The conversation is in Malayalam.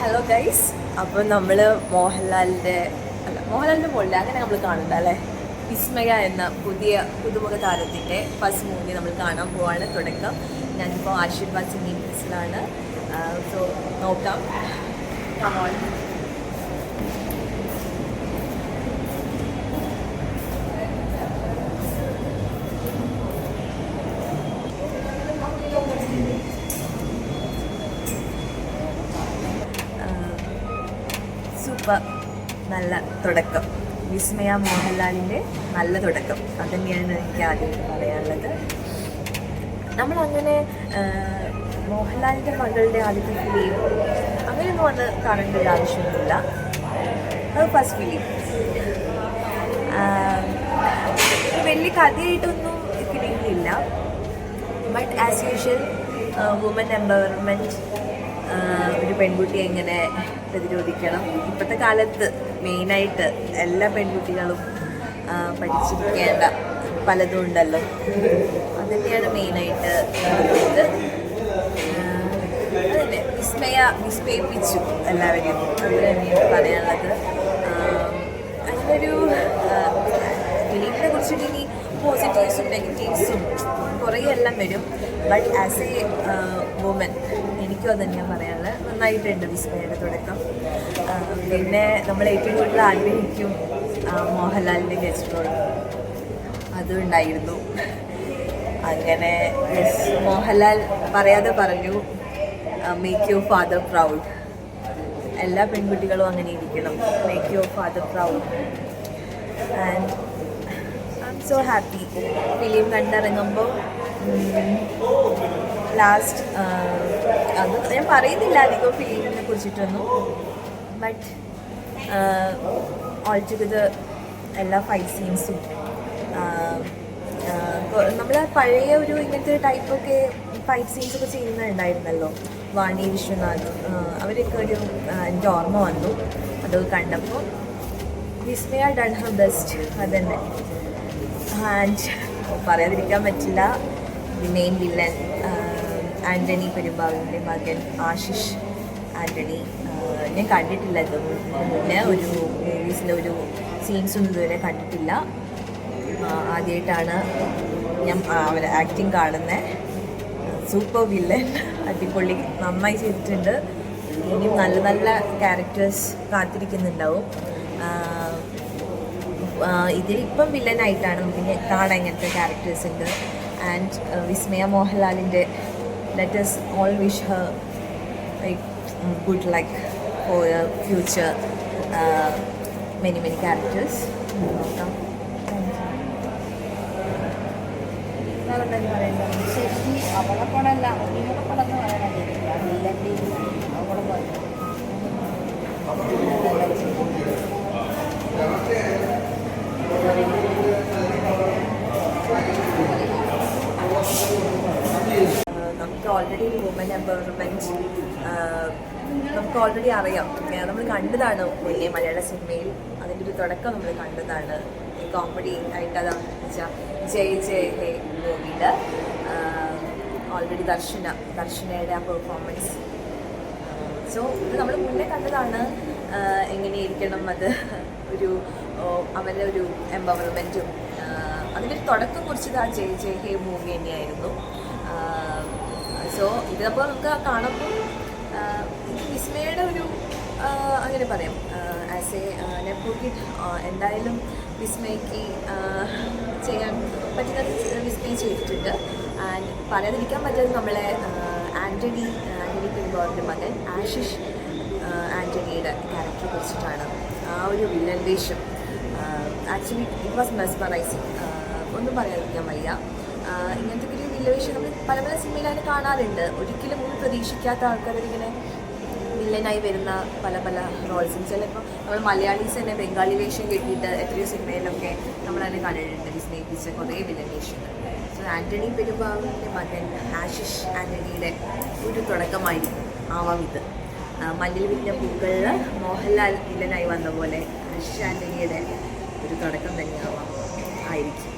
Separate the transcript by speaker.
Speaker 1: ഹലോ ഗൈസ്, അപ്പോൾ നമ്മൾ മോഹൻലാലിൻ്റെ മോളിൽ അങ്ങനെ നമ്മൾ കാണുന്നുണ്ട് അല്ലേ, വിസ്മയ എന്ന പുതുമുഖ താരത്തിൻ്റെ ഫസ്റ്റ് മൂവി നമ്മൾ കാണാൻ പോവാണ്. തുടക്കം ഞാനിപ്പോൾ ആശീർവാദ് സിനിമസിലാണ്. സോ നോക്കാം. കമോൺ. സൂപ്പർ, നല്ല തുടക്കം. വിസ്മയ മോഹൻലാലിൻ്റെ നല്ല തുടക്കം. അതുതന്നെയാണ് എനിക്ക് ആദ്യമായിട്ട് പറയാനുള്ളത്. നമ്മളങ്ങനെ മോഹൻലാലിൻ്റെ മകളുടെ ആദ്യത്തെ ഫിലിം അങ്ങനെയൊന്നും വന്ന് കാണേണ്ട ഒരു ആവശ്യമൊന്നുമില്ല. അത് ഫസ്റ്റ് ഫിലിം. വലിയ കഥയായിട്ടൊന്നും ഫിലിമിലില്ല. But as usual woman empowerment, ഒരു പെൺകുട്ടി എങ്ങനെ പ്രതിരോധിക്കണം. ഇപ്പോഴത്തെ കാലത്ത് മെയിനായിട്ട് എല്ലാ പെൺകുട്ടികളും പഠിച്ചിരിക്കേണ്ട പലതും ഉണ്ടല്ലോ. അതുതന്നെയാണ് മെയിനായിട്ട് ഇത്. അതന്നെ വിസ്മയിപ്പിച്ചു എല്ലാവരെയും. അത് തന്നെയാണ് പറയാനുള്ളത്. അങ്ങനൊരു ഫിലിമിനെ കുറിച്ചിട്ട് ഇനി പോസിറ്റീവ്സും നെഗറ്റീവ്സും കുറേ എല്ലാം വരും. ബട്ട് ആസ് എ വുമൻ എനിക്കും അത് തന്നെയാണ് പറയാനുള്ളത്. നന്നായിട്ടുണ്ട് വിസ്മയുടെ തുടക്കം. പിന്നെ നമ്മൾ ഏറ്റവും കൂടുതൽ ആഗ്രഹിക്കും മോഹൻലാലിൻ്റെ ഗസ്റ്റ് റോൾ, അതും ഉണ്ടായിരുന്നു. അങ്ങനെ മോഹൻലാൽ പറയാതെ പറഞ്ഞു, മേക്ക് യുവർ ഫാദർ പ്രൗഡ്. എല്ലാ പെൺകുട്ടികളും അങ്ങനെ ഇരിക്കണം, make your father proud. And I am so happy. Film കണ്ടിറങ്ങുമ്പോൾ ലാസ്റ്റ് അത് ഞാൻ പറയുന്നില്ല അധികം ഫിലിമിനെ കുറിച്ചിട്ടൊന്നും. ബട്ട് ഓൾ ടുഗദർ എല്ലാ ഫൈറ്റ് സീൻസും നമ്മൾ പഴയ ഒരു ഇങ്ങനത്തെ ടൈപ്പൊക്കെ ഫൈറ്റ് സീൻസൊക്കെ ചെയ്യുന്നുണ്ടായിരുന്നല്ലോ. വാണി വിശ്വനാഥ് അവരൊക്കെ ഒരു എൻ്റെ ഓർമ്മ വന്നു അത് കണ്ടപ്പോൾ. വിസ്മയ ഡൺ ഹർ ബെസ്റ്റ്, അതുതന്നെ. ആൻഡ് പറയാതിരിക്കാൻ പറ്റില്ല, ദി മെയിൻ വില്ലൻ ആൻ്റണി പെരുമ്പാവൂരിൻ്റെ മകൻ ആശിഷ് ആൻ്റണി. ഞാൻ കണ്ടിട്ടില്ല ഇത് മുന്നേ ഒരു മൂവീസിലെ ഒരു സീൻസൊന്നും ഇതുവരെ കണ്ടിട്ടില്ല. ആദ്യമായിട്ടാണ് ഞാൻ അവരെ ആക്ടിങ് കാണുന്നത്. സൂപ്പർ വില്ലൻ, അടിപൊളി, നന്നായി ചെയ്തിട്ടുണ്ട്. ഇനിയും നല്ല നല്ല ക്യാരക്ടേഴ്സ് കാത്തിരിക്കുന്നുണ്ടാവും. ഇതിലിപ്പം വില്ലനായിട്ടാണ് നമുക്ക് കാണാൻ ഇങ്ങനത്തെ ക്യാരക്ടേഴ്സ് ഉണ്ട്. ആൻഡ് വിസ്മയ മോഹൻലാലിൻ്റെ let us all wish her like good luck for the future many characters. നോക്കാം.
Speaker 2: ശരി, അവളെ പടമല്ല, അവളുടെ പടം എന്ന് പറയണത് വില്ലൻ്റെ അവളെ പടം.
Speaker 1: നമുക്ക് ഓൾറെഡി വുമൻ എംപവർമെൻറ്റ് നമുക്ക് ഓൾറെഡി അറിയാം. നമ്മൾ കണ്ടതാണ് മുന്നേ മലയാള സിനിമയിൽ. അതിൻ്റെ ഒരു തുടക്കം നമ്മൾ കണ്ടതാണ്. കോമഡി ആയിട്ട് അതാണെന്ന് വെച്ചാൽ ജയ് ജയ് ഹേ മൂവിയിൽ ഓൾറെഡി ദർശനയുടെ ആ പെർഫോമൻസ്. സോ ഇത് നമ്മൾ മുന്നേ കണ്ടതാണ്. എങ്ങനെയിരിക്കണം അത് ഒരു അവരുടെ ഒരു എംപവർമെൻറ്റും അതിൻ്റെ ഒരു തുടക്കം കുറിച്ചത് ആ ജയ് ജയ് ഹേ മൂവി തന്നെയായിരുന്നു. സോ ഇതിപ്പോൾ നമുക്ക് കാണുമ്പോൾ വിസ്മയുടെ ഒരു അങ്ങനെ പറയാം, ആസ് എ നെപ്പോക്കിഡ് എന്തായാലും വിസ്മയ്ക്ക് ചെയ്യാൻ പറ്റുന്നത് വിസ്മയ ചെയ്തിട്ടുണ്ട്. ആൻഡ് പറയാതിരിക്കാൻ പറ്റുന്നത് നമ്മളെ ആൻ്റണി പെരുമ്പാവൂരിൻ്റെ മകൻ ആശിഷ് ആൻ്റണിയുടെ ക്യാരക്ടറെ കുറിച്ചിട്ടാണ്. ആ ഒരു വില്ലൻ വേഷം ആക്ച്വലി ഇറ്റ് വാസ് മെസ്മറൈസിങ്. ഒന്നും പറയാതിരിക്കാൻ വയ്യ. ഇങ്ങനത്തെ ഒരു വില്ലവേഷം നമ്മൾ പല പല സിനിമയിലാണ് കാണാറുണ്ട്. ഒരിക്കലും ഒന്നും പ്രതീക്ഷിക്കാത്ത ആൾക്കാരിങ്ങനെ വില്ലനായി വരുന്ന പല പല റോൾസും. ചിലപ്പോൾ നമ്മൾ മലയാളീസ് തന്നെ ബംഗാളി വേഷം കെട്ടിയിട്ട് എത്രയോ സിനിമയിലൊക്കെ നമ്മളതിനെ കണ്ടിട്ടുണ്ട്, വിസ്മയിപ്പിച്ച കുറേ വില്ലൻ വേഷങ്ങൾ. സോ ആൻ്റണി പെരുമ്പാവൂരിൻ്റെ മകൻ ആശിഷ് ആൻ്റണിയുടെ ഒരു തുടക്കമായിരിക്കും ആവാം ഇത്. മഞ്ഞിൽ വിരിഞ്ഞ പൂക്കളിൽ മോഹൻലാൽ വില്ലനായി വന്ന പോലെ ആശിഷ് ആൻ്റണിയുടെ ഒരു തുടക്കം തന്നെയാവാം ആയിരിക്കും.